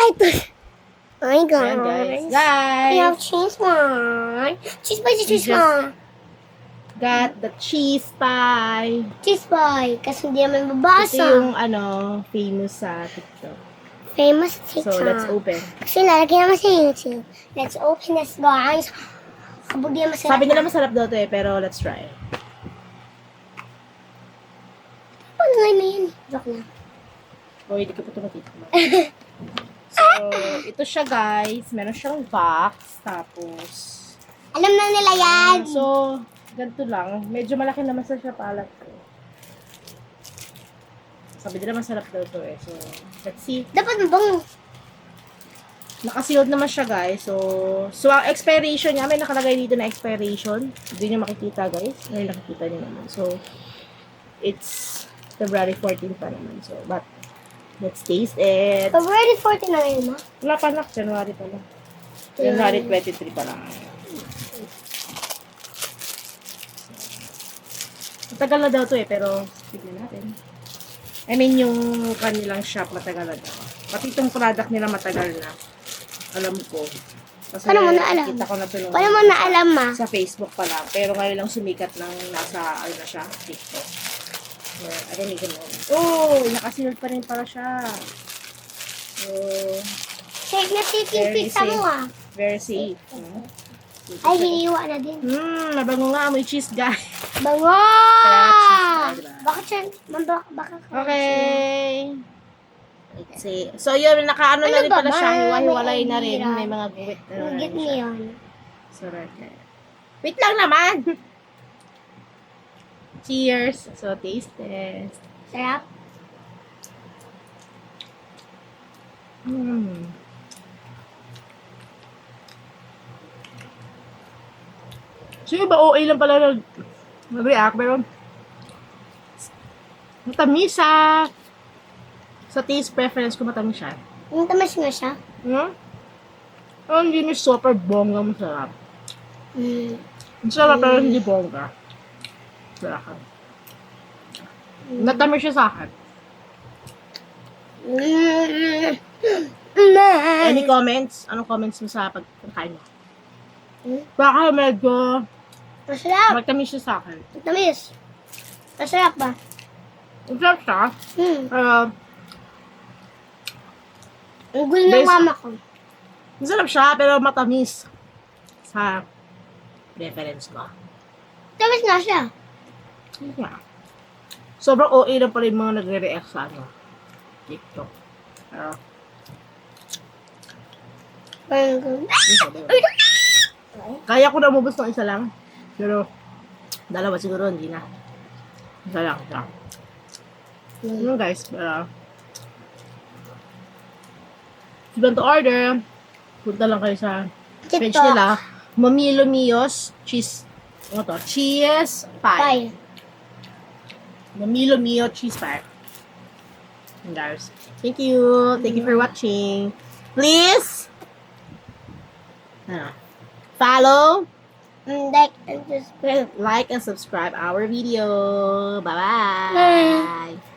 Ay, ito. Oh my God. Ayan, guys. We have Guys, cheese one. Cheese pie, cheese just- one. got the cheese pie. Cheese pie. Kasi hindi naman Ito babasa. yung, famous sa TikTok. Famous TikTok. So, let's open. Kasi lalagyan naman sa YouTube. Let's open this, guys. Kabog yan masarap. Sabi nila masarap daw to pero let's try. Paano na yun? Joke lang. O, hindi ko pa ito matitikman. So, ito siya, guys. Meron siyang box. Tapos, Alam na nila yan. so, ganito lang. Medyo malaki naman sa siya palat ko. Sabi nila masarap daw to eh. So, let's see. Dapat mabang. Nakasealed naman siya, guys. So ang expiration niya, may nakalagay dito na expiration. Hindi niyo makikita, guys. Ngayon nakikita niyo naman. So, it's February 14 pa naman. So, but, let's taste it. February 14 na ngayon, ma. Wala pa na. January pa lang. January 23 pa lang. Matagal na daw to eh, pero tignan natin. I mean, yung kanilang shop, matagal na daw. Pati itong product nila matagal na. Alam ko. Kasi Paano mo naalam? nakita ko na ito nung Paano mo naalam, ma? sa Facebook pa lang. Pero ngayon lang sumikat ng nasa, ano na siya, TikTok. So, I don't even know. Oh, nakasealed pa rin pala siya. So, Shake na chicken Very pizza mo, safe. ah. very safe. Ay, hiniwa na din. Mabango nga. May cheese, guys. Bango! Kaya cheese na, diba? Bakit siya? Baka. Okay. Let's see. So, yun, nakaano na Ano rin ba pala ba? siya. Hiwa-hiwalay May na rin. alira. May mga guwit na rin Get siya. me yun. So, right there. Wait lang naman. Cheers. So, taste test. Sarap. So, yung iba OA lang pala nag-react, pero matamis sa taste preference ko, matamis siya. Yung tamas nga siya. Pero hindi ni super bongga masarap. Masarap pero hindi bongga. Sarap. Natamis siya sa akin. Any comments? Anong comments mo sa pagkain mo? Baka medyo Masarap. matamis siya sa akin. Tamis. Masarap ba? Masarap siya. Ang gulo ng Best. mama ko. Masarap siya pero matamis sa preference mo. Tamis nga siya. Yeah. Sobrang OA na pala yung mga nagre-react sa TikTok. Pero, kaya ko na umubos ng isa lang. Pero, dalawa siguro, hindi na. Isa lang. Yun guys, pero, if you want to order, punta lang kayo sa page TikTok. nila. Mamilo Mios cheese. Ano to? Cheese pie. Bye. Mamilo Mio cheese pie. And guys, thank you. Thank you for watching. Please, follow, Like and subscribe. like, and subscribe our video. Bye-bye.